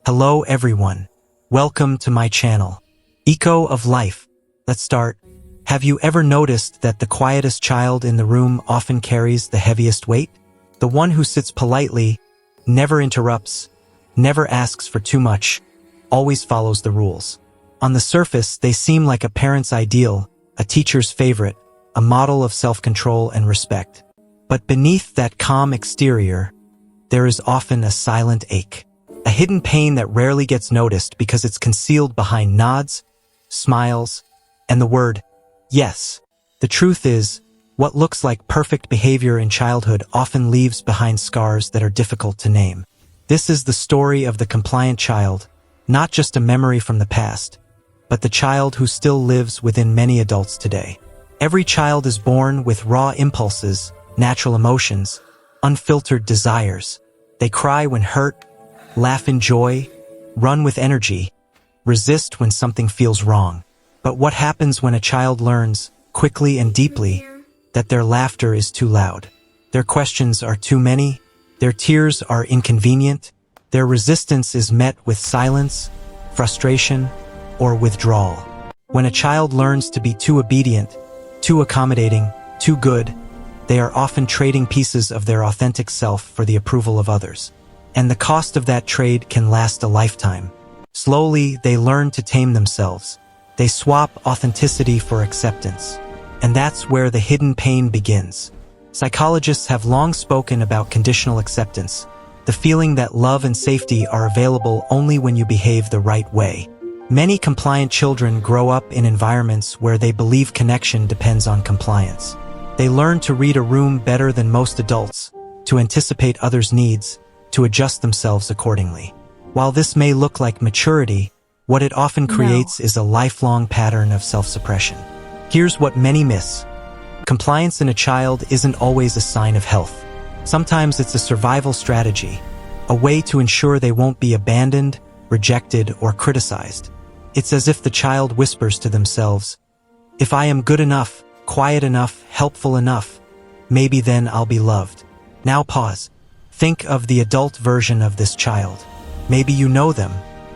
Hello everyone. Welcome to my channel. Echo of Life. Let's start. Have you ever noticed that the quietest child in the room often carries the heaviest weight? The one who sits politely, never interrupts, never asks for too much, always follows the rules. On the surface, they seem like a parent's ideal, a teacher's favorite, a model of self-control and respect. But beneath that calm exterior, there is often a silent ache. A hidden pain that rarely gets noticed because it's concealed behind nods, smiles, and the word, yes. The truth is, what looks like perfect behavior in childhood often leaves behind scars that are difficult to name. This is the story of the compliant child, not just a memory from the past, but the child who still lives within many adults today. Every child is born with raw impulses, natural emotions, unfiltered desires. They cry when hurt, laugh in joy, run with energy, resist when something feels wrong. But what happens when a child learns, quickly and deeply, that their laughter is too loud, their questions are too many, their tears are inconvenient, their resistance is met with silence, frustration, or withdrawal? When a child learns to be too obedient, too accommodating, too good, they are often trading pieces of their authentic self for the approval of others. And the cost of that trade can last a lifetime. Slowly, they learn to tame themselves. They swap authenticity for acceptance. And that's where the hidden pain begins. Psychologists have long spoken about conditional acceptance, the feeling that love and safety are available only when you behave the right way. Many compliant children grow up in environments where they believe connection depends on compliance. They learn to read a room better than most adults, to anticipate others' needs, to adjust themselves accordingly. While this may look like maturity, what it often creates is a lifelong pattern of self-suppression. Here's what many miss. Compliance in a child isn't always a sign of health. Sometimes it's a survival strategy, a way to ensure they won't be abandoned, rejected, or criticized. It's as if the child whispers to themselves, "If I am good enough, quiet enough, helpful enough, maybe then I'll be loved." Now pause. Think of the adult version of this child. Maybe you know them.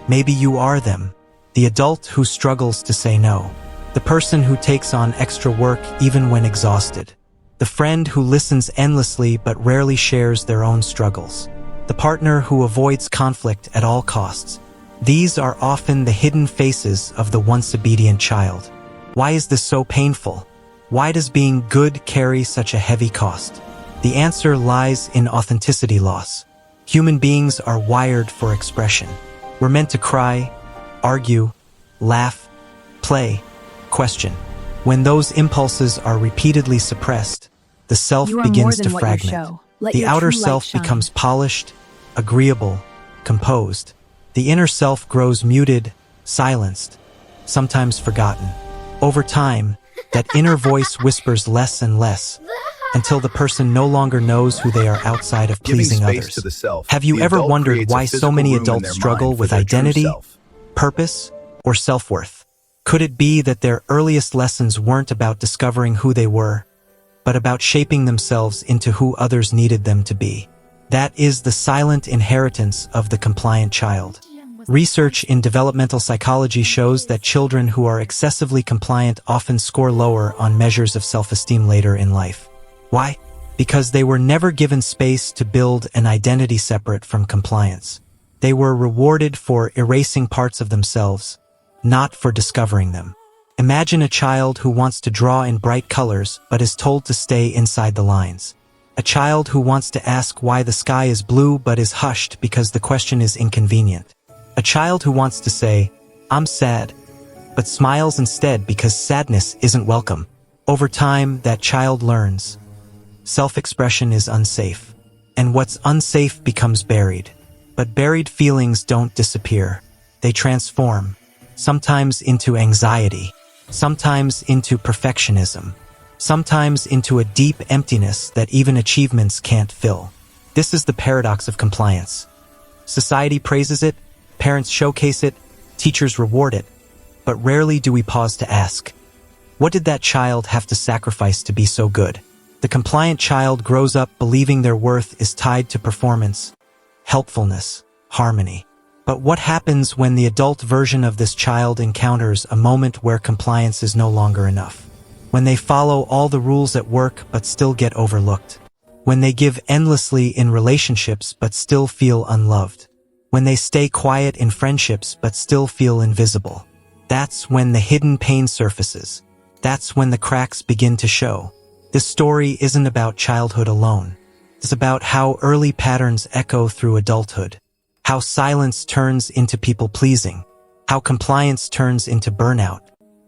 Maybe you are them. The adult who struggles to say no. The person who takes on extra work even when exhausted. The friend who listens endlessly but rarely shares their own struggles. The partner who avoids conflict at all costs. These are often the hidden faces of the once obedient child. Why is this so painful? Why does being good carry such a heavy cost? The answer lies in authenticity loss. Human beings are wired for expression. We're meant to cry, argue, laugh, play, question. When those impulses are repeatedly suppressed, the self begins to fragment. The outer self becomes polished, agreeable, composed. The inner self grows muted, silenced, sometimes forgotten. Over time, that inner voice whispers less and less, until the person no longer knows who they are outside of pleasing others. Have you ever wondered why so many adults struggle with identity, purpose, or self-worth? Could it be that their earliest lessons weren't about discovering who they were, but about shaping themselves into who others needed them to be? That is the silent inheritance of the compliant child. Research in developmental psychology shows that children who are excessively compliant often score lower on measures of self-esteem later in life. Why? Because they were never given space to build an identity separate from compliance. They were rewarded for erasing parts of themselves, not for discovering them. Imagine a child who wants to draw in bright colors but is told to stay inside the lines. A child who wants to ask why the sky is blue but is hushed because the question is inconvenient. A child who wants to say, "I'm sad," but smiles instead because sadness isn't welcome. Over time, that child learns. Self-expression is unsafe, and what's unsafe becomes buried. But buried feelings don't disappear. They transform, sometimes into anxiety, sometimes into perfectionism, sometimes into a deep emptiness that even achievements can't fill. This is the paradox of compliance. Society praises it, parents showcase it, teachers reward it, but rarely do we pause to ask, what did that child have to sacrifice to be so good? The compliant child grows up believing their worth is tied to performance, helpfulness, harmony. But what happens when the adult version of this child encounters a moment where compliance is no longer enough? When they follow all the rules at work but still get overlooked? When they give endlessly in relationships but still feel unloved? When they stay quiet in friendships but still feel invisible? That's when the hidden pain surfaces. That's when the cracks begin to show. This story isn't about childhood alone. It's about how early patterns echo through adulthood, how silence turns into people-pleasing, how compliance turns into burnout,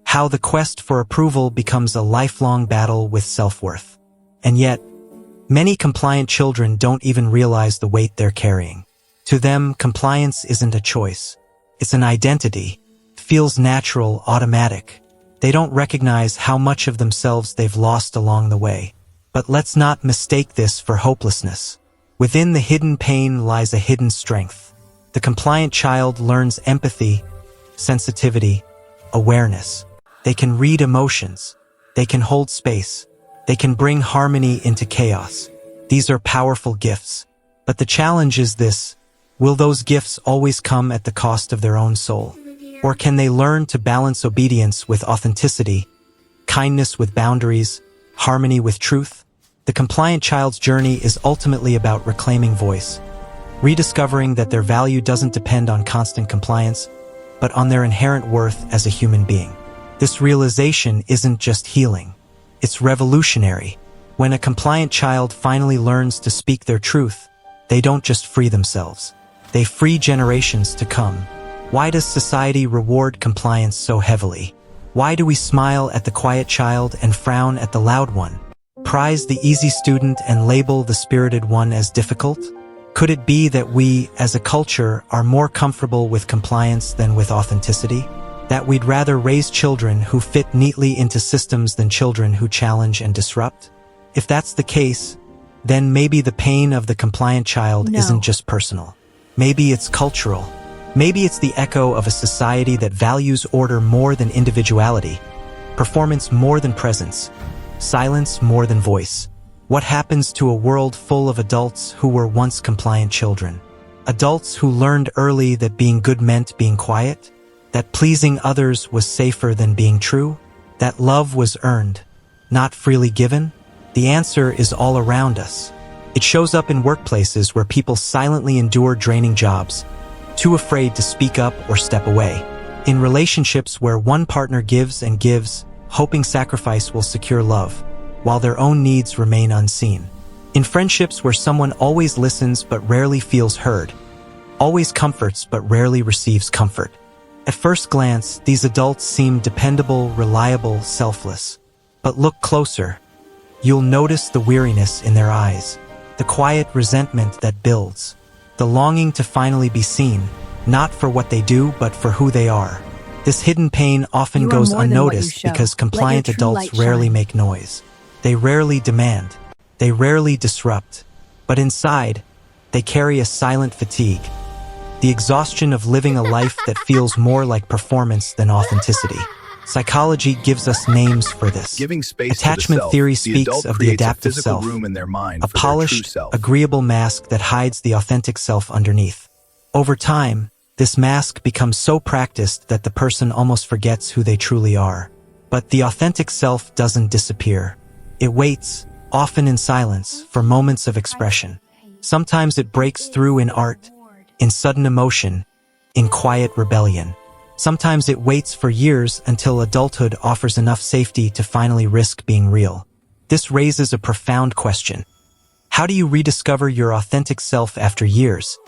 how the quest for approval becomes a lifelong battle with self-worth. And yet, many compliant children don't even realize the weight they're carrying. To them, compliance isn't a choice. It's an identity. It feels natural, automatic. They don't recognize how much of themselves they've lost along the way. But let's not mistake this for hopelessness. Within the hidden pain lies a hidden strength. The compliant child learns empathy, sensitivity, awareness. They can read emotions. They can hold space. They can bring harmony into chaos. These are powerful gifts. But the challenge is this: will those gifts always come at the cost of their own soul? Or can they learn to balance obedience with authenticity, kindness with boundaries, harmony with truth? The compliant child's journey is ultimately about reclaiming voice, rediscovering that their value doesn't depend on constant compliance, but on their inherent worth as a human being. This realization isn't just healing. It's revolutionary. When a compliant child finally learns to speak their truth, they don't just free themselves. They free generations to come. Why does society reward compliance so heavily? Why do we smile at the quiet child and frown at the loud one? Prize the easy student and label the spirited one as difficult? Could it be that we, as a culture, are more comfortable with compliance than with authenticity? That we'd rather raise children who fit neatly into systems than children who challenge and disrupt? If that's the case, then maybe the pain of the compliant child isn't just personal. Maybe it's cultural. Maybe it's the echo of a society that values order more than individuality, performance more than presence, silence more than voice. What happens to a world full of adults who were once compliant children? Adults who learned early that being good meant being quiet? That pleasing others was safer than being true? That love was earned, not freely given? The answer is all around us. It shows up in workplaces where people silently endure draining jobs, too afraid to speak up or step away. In relationships where one partner gives and gives, hoping sacrifice will secure love, while their own needs remain unseen. In friendships where someone always listens but rarely feels heard, always comforts but rarely receives comfort. At first glance, these adults seem dependable, reliable, selfless. But look closer. You'll notice the weariness in their eyes, the quiet resentment that builds, the longing to finally be seen, not for what they do, but for who they are. This hidden pain often goes unnoticed because compliant adults rarely make noise. They rarely demand. They rarely disrupt. But inside, they carry a silent fatigue, the exhaustion of living a life that feels more like performance than authenticity. Psychology gives us names for this. Attachment theory speaks of the adaptive self, a polished, agreeable mask that hides the authentic self underneath. Over time, this mask becomes so practiced that the person almost forgets who they truly are. But the authentic self doesn't disappear. It waits, often in silence, for moments of expression. Sometimes it breaks through in art, in sudden emotion, in quiet rebellion. Sometimes it waits for years until adulthood offers enough safety to finally risk being real. This raises a profound question. How do you rediscover your authentic self after years,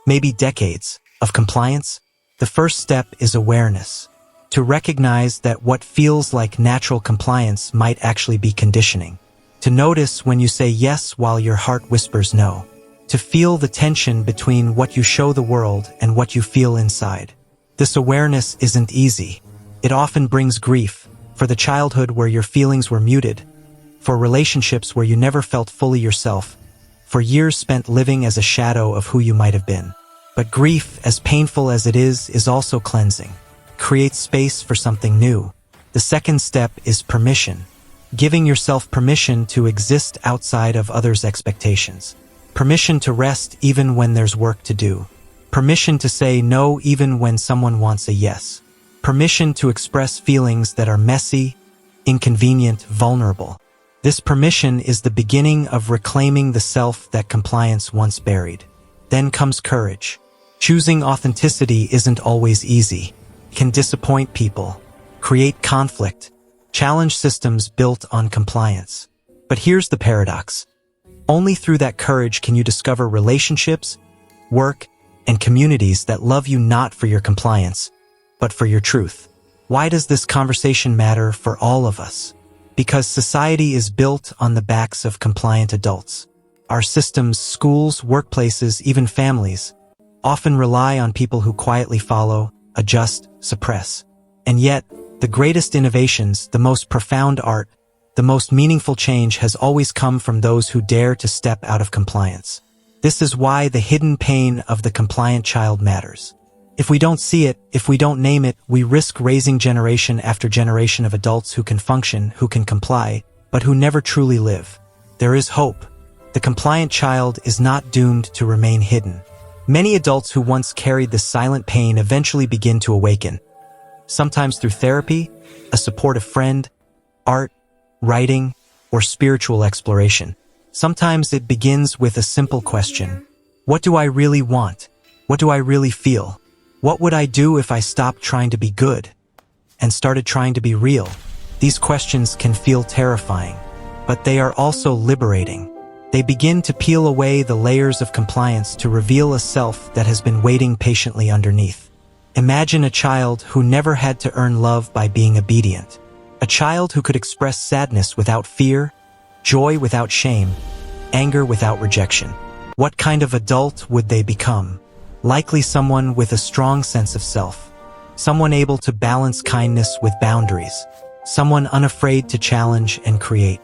maybe decades, of compliance? The first step is awareness. To recognize that what feels like natural compliance might actually be conditioning. To notice when you say yes while your heart whispers no. To feel the tension between what you show the world and what you feel inside. This awareness isn't easy. It often brings grief, for the childhood where your feelings were muted, for relationships where you never felt fully yourself, for years spent living as a shadow of who you might have been. But grief, as painful as it is also cleansing. Creates space for something new. The second step is permission. Giving yourself permission to exist outside of others' expectations. Permission to rest even when there's work to do. Permission to say no even when someone wants a yes. Permission to express feelings that are messy, inconvenient, vulnerable. This permission is the beginning of reclaiming the self that compliance once buried. Then comes courage. Choosing authenticity isn't always easy. It can disappoint people, create conflict, challenge systems built on compliance. But here's the paradox. Only through that courage can you discover relationships, work, and communities that love you not for your compliance, but for your truth. Why does this conversation matter for all of us? Because society is built on the backs of compliant adults. Our systems, schools, workplaces, even families, often rely on people who quietly follow, adjust, suppress. And yet, the greatest innovations, the most profound art, the most meaningful change has always come from those who dare to step out of compliance. This is why the hidden pain of the compliant child matters. If we don't see it, if we don't name it, we risk raising generation after generation of adults who can function, who can comply, but who never truly live. There is hope. The compliant child is not doomed to remain hidden. Many adults who once carried this silent pain eventually begin to awaken. Sometimes through therapy, a supportive friend, art, writing, or spiritual exploration. Sometimes it begins with a simple question. What do I really want? What do I really feel? What would I do if I stopped trying to be good and started trying to be real? These questions can feel terrifying, but they are also liberating. They begin to peel away the layers of compliance to reveal a self that has been waiting patiently underneath. Imagine a child who never had to earn love by being obedient. A child who could express sadness without fear, joy without shame, anger without rejection. What kind of adult would they become? Likely someone with a strong sense of self. Someone able to balance kindness with boundaries. Someone unafraid to challenge and create.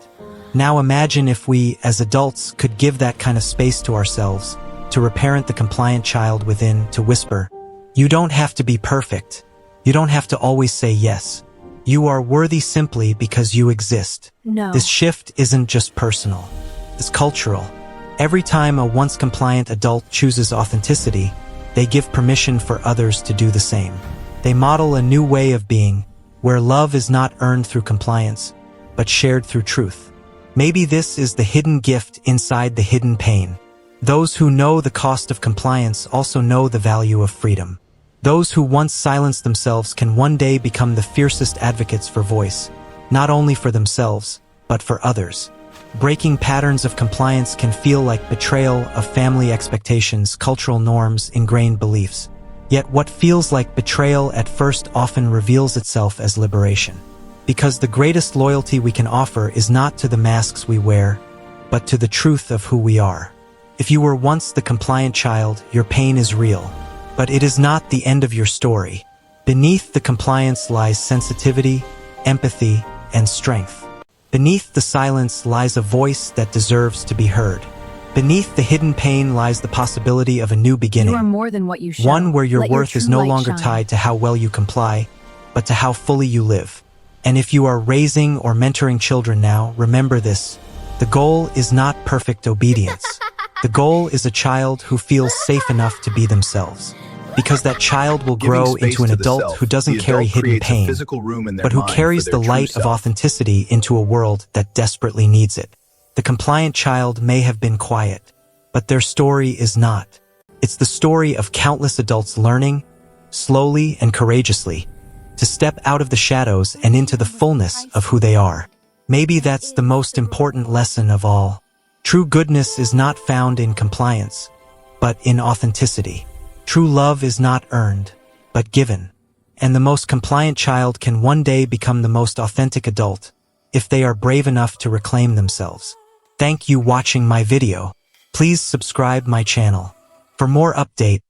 Now imagine if we, as adults, could give that kind of space to ourselves, to reparent the compliant child within, to whisper, "You don't have to be perfect. You don't have to always say yes. You are worthy simply because you exist." No. This shift isn't just personal. It's cultural. Every time a once compliant adult chooses authenticity, they give permission for others to do the same. They model a new way of being, where love is not earned through compliance, but shared through truth. Maybe this is the hidden gift inside the hidden pain. Those who know the cost of compliance also know the value of freedom. Those who once silenced themselves can one day become the fiercest advocates for voice, not only for themselves, but for others. Breaking patterns of compliance can feel like betrayal of family expectations, cultural norms, ingrained beliefs. Yet what feels like betrayal at first often reveals itself as liberation. Because the greatest loyalty we can offer is not to the masks we wear, but to the truth of who we are. If you were once the compliant child, your pain is real. But it is not the end of your story. Beneath the compliance lies sensitivity, empathy, and strength. Beneath the silence lies a voice that deserves to be heard. Beneath the hidden pain lies the possibility of a new beginning. You are more than what you show. One where your Let worth is true no light longer shine. tied to how well you comply, but to how fully you live. And if you are raising or mentoring children now, remember this. The goal is not perfect obedience. The goal is a child who feels safe enough to be themselves. Because that child will grow into an adult who doesn't carry hidden pain, but who carries the light of authenticity into a world that desperately needs it. The compliant child may have been quiet, but their story is not. It's the story of countless adults learning, slowly and courageously, to step out of the shadows and into the fullness of who they are. Maybe that's the most important lesson of all. True goodness is not found in compliance, but in authenticity. True love is not earned, but given. And the most compliant child can one day become the most authentic adult, if they are brave enough to reclaim themselves. Thank you for watching my video. Please subscribe my channel. For more update,